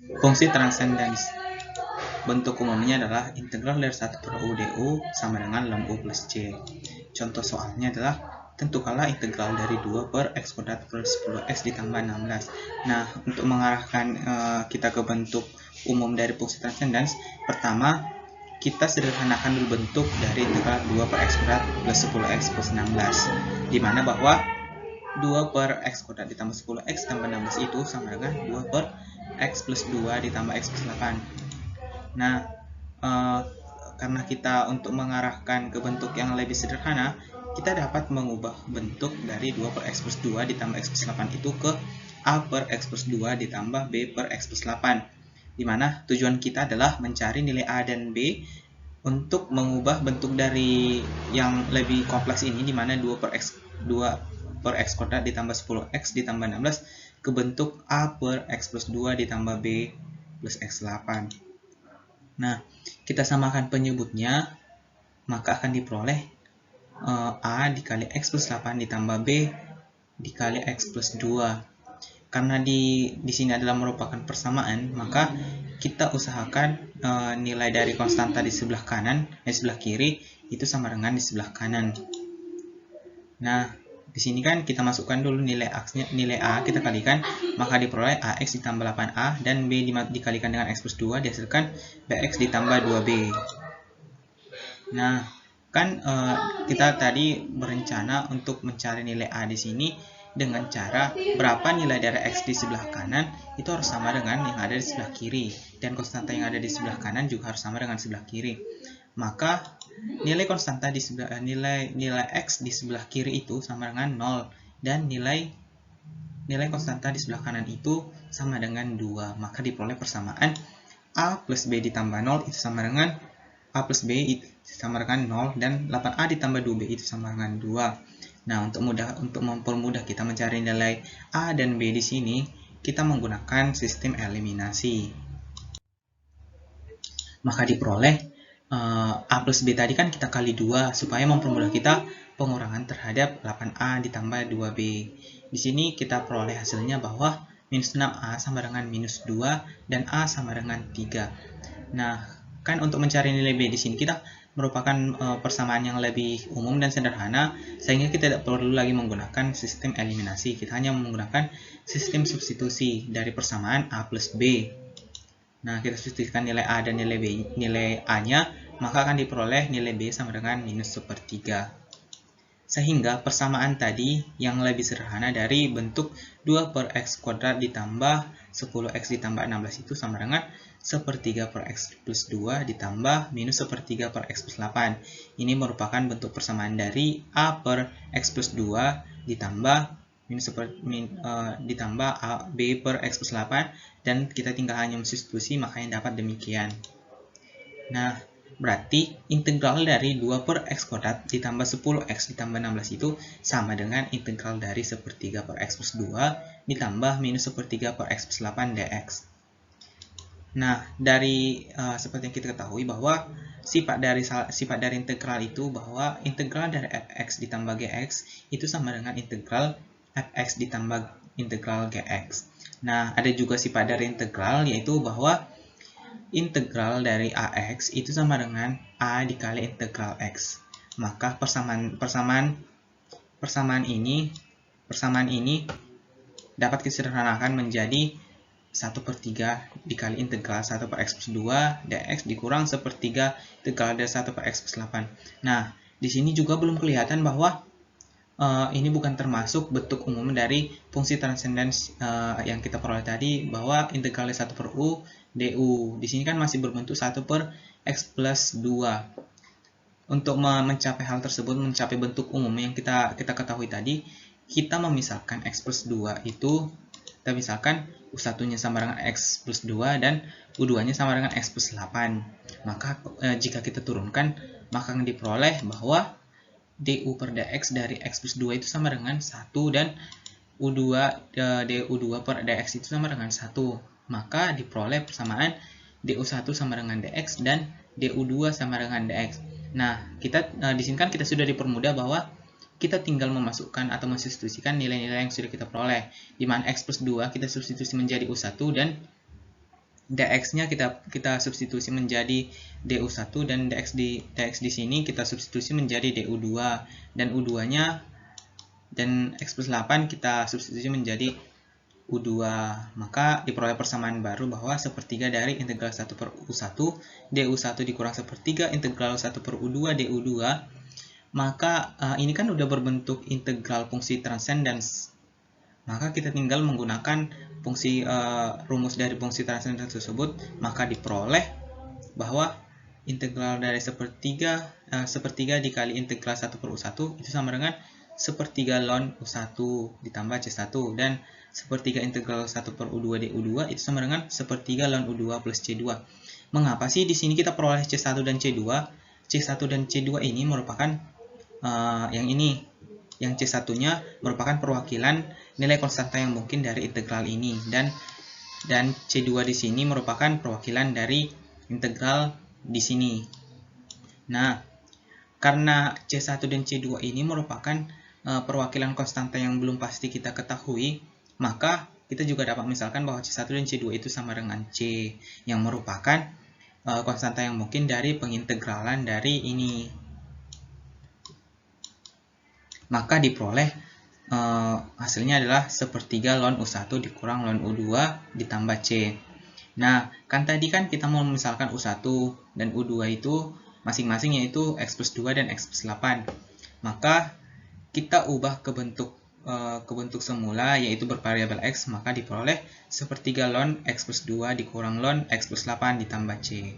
Fungsi transcendens. Bentuk umumnya adalah integral dari 1 per U du sama dengan ln U plus C. Contoh soalnya adalah tentukanlah integral dari 2 per x kuadrat plus 10x ditambah 16. Nah, untuk mengarahkan kita ke bentuk umum dari fungsi transcendens, pertama kita sederhanakan dulu bentuk dari integral 2 per x kuadrat plus 10x plus 16, di mana bahwa 2 per x kuadrat ditambah 10x tambah 16 itu sama dengan 2 per x plus 2 ditambah x plus 8. Nah, karena kita untuk mengarahkan ke bentuk yang lebih sederhana, kita dapat mengubah bentuk dari 2 per x plus 2 ditambah x plus 8 itu ke a per x plus 2 ditambah b per x plus 8, dimana tujuan kita adalah mencari nilai a dan b untuk mengubah bentuk dari yang lebih kompleks ini, dimana 2 per x kuadrat ditambah 10x ditambah 16 ke bentuk a per x plus 2 ditambah b plus x 8. Nah, kita samakan penyebutnya, maka akan diperoleh A dikali X plus 8 ditambah B dikali X plus 2. Karena di sini adalah merupakan persamaan, maka kita usahakan nilai dari konstanta di sebelah kanan, di sebelah kiri, itu sama dengan di sebelah kanan. Nah, di sini kan kita masukkan dulu nilai A kita kalikan, maka diperoleh AX ditambah 8A dan B dikalikan dengan X plus 2 dihasilkan BX ditambah 2B. Nah, kan kita tadi berencana untuk mencari nilai A di sini dengan cara berapa nilai dari X di sebelah kanan itu harus sama dengan yang ada di sebelah kiri, dan konstanta yang ada di sebelah kanan juga harus sama dengan sebelah kiri. Maka nilai konstanta di sebelah nilai X di sebelah kiri itu sama dengan 0 dan nilai konstanta di sebelah kanan itu sama dengan 2. Maka diperoleh persamaan A plus B ditambah 0 itu sama dengan A plus B itu sama dengan 0 dan 8A ditambah 2B itu sama dengan 2. Nah, untuk mempermudah kita mencari nilai A dan B di sini, kita menggunakan sistem eliminasi. Maka diperoleh A plus B tadi kan kita kali 2 supaya mempermudah kita pengurangan terhadap 8A ditambah 2B. Di sini kita peroleh hasilnya bahwa minus 6A sama dengan minus 2 dan A sama dengan 3. Nah, kan untuk mencari nilai B di sini kita merupakan persamaan yang lebih umum dan sederhana, sehingga kita tidak perlu lagi menggunakan sistem eliminasi. Kita hanya menggunakan sistem substitusi dari persamaan A plus B. Nah, kita substitusikan nilai A dan nilai A-nya, maka akan diperoleh nilai B sama dengan minus 1/3. Sehingga persamaan tadi yang lebih sederhana dari bentuk 2 per x kuadrat ditambah 10x ditambah 16 itu sama dengan 1/3 per x plus 2 ditambah minus 1/3 per x plus 8. Ini merupakan bentuk persamaan dari A per x plus 2 ditambah ditambah B per x plus 8, dan kita tinggal hanya substitusi, makanya dapat demikian. Nah, berarti integral dari 2 per x kuadrat ditambah 10x ditambah 16 itu sama dengan integral dari 1/3 per x plus 2 ditambah minus 1/3 per x plus 8 dx. Nah, dari seperti yang kita ketahui bahwa sifat dari integral itu bahwa integral dari fx ditambah gx itu sama dengan integral fx ditambah integral gx. Nah, ada juga sifat dari integral, yaitu bahwa integral dari ax itu sama dengan a dikali integral x. Maka persamaan ini dapat disederhanakan menjadi 1/3 dikali integral 1 per x plus 2 dx dikurang 1/3 integral dari 1 per x plus 8. Nah, di sini juga belum kelihatan bahwa ini bukan termasuk bentuk umum dari fungsi transcendens yang kita peroleh tadi, bahwa integral 1 per u du. Di sini kan masih berbentuk 1 per x plus 2. Untuk mencapai hal tersebut, mencapai bentuk umum yang kita ketahui tadi, kita memisahkan x plus 2 itu, kita misalkan U1-nya sama dengan x plus 2 dan U2-nya sama dengan x plus 8. Maka jika kita turunkan, maka akan diperoleh bahwa du per dx dari x plus 2 itu sama dengan 1 dan du2 per dx itu sama dengan 1. Maka diperoleh persamaan du1 sama dengan dx dan du2 sama dengan dx. Nah, di sini kan kita sudah dipermudah bahwa kita tinggal memasukkan atau mensubstitusikan nilai-nilai yang sudah kita peroleh, di mana x plus 2 kita substitusi menjadi u1 dan dx-nya kita substitusi menjadi du1 dan dx di sini kita substitusi menjadi du2 dan u2-nya dan x plus 8 kita substitusi menjadi u2. Maka diperoleh persamaan baru bahwa sepertiga dari integral 1 per u1 du1 dikurang sepertiga integral 1 per u2 du2. Maka ini kan udah berbentuk integral fungsi transcendence. Maka kita tinggal menggunakan fungsi rumus dari fungsi transcendence tersebut, maka diperoleh bahwa integral dari sepertiga dikali integral 1 per u1 itu sama dengan sepertiga ln u1 ditambah c1, dan sepertiga integral 1 per u2 du2 itu sama dengan sepertiga ln u2 plus c2. Mengapa sih di sini kita peroleh c1 dan c2? C1 dan c2 ini merupakan yang C1-nya merupakan perwakilan nilai konstanta yang mungkin dari integral ini, dan C2 di sini merupakan perwakilan dari integral di sini. Nah, karena C1 dan C2 ini merupakan perwakilan konstanta yang belum pasti kita ketahui, maka kita juga dapat misalkan bahwa C1 dan C2 itu sama dengan C, yang merupakan konstanta yang mungkin dari pengintegralan dari ini. Maka diperoleh hasilnya adalah sepertiga ln U1 dikurang ln U2 ditambah C. Nah, kan tadi kan kita mau misalkan U1 dan U2 itu masing-masing yaitu X plus 2 dan X plus 8. Maka kita ubah ke bentuk semula yaitu bervariabel X, maka diperoleh sepertiga ln X plus 2 dikurang ln X plus 8 ditambah C.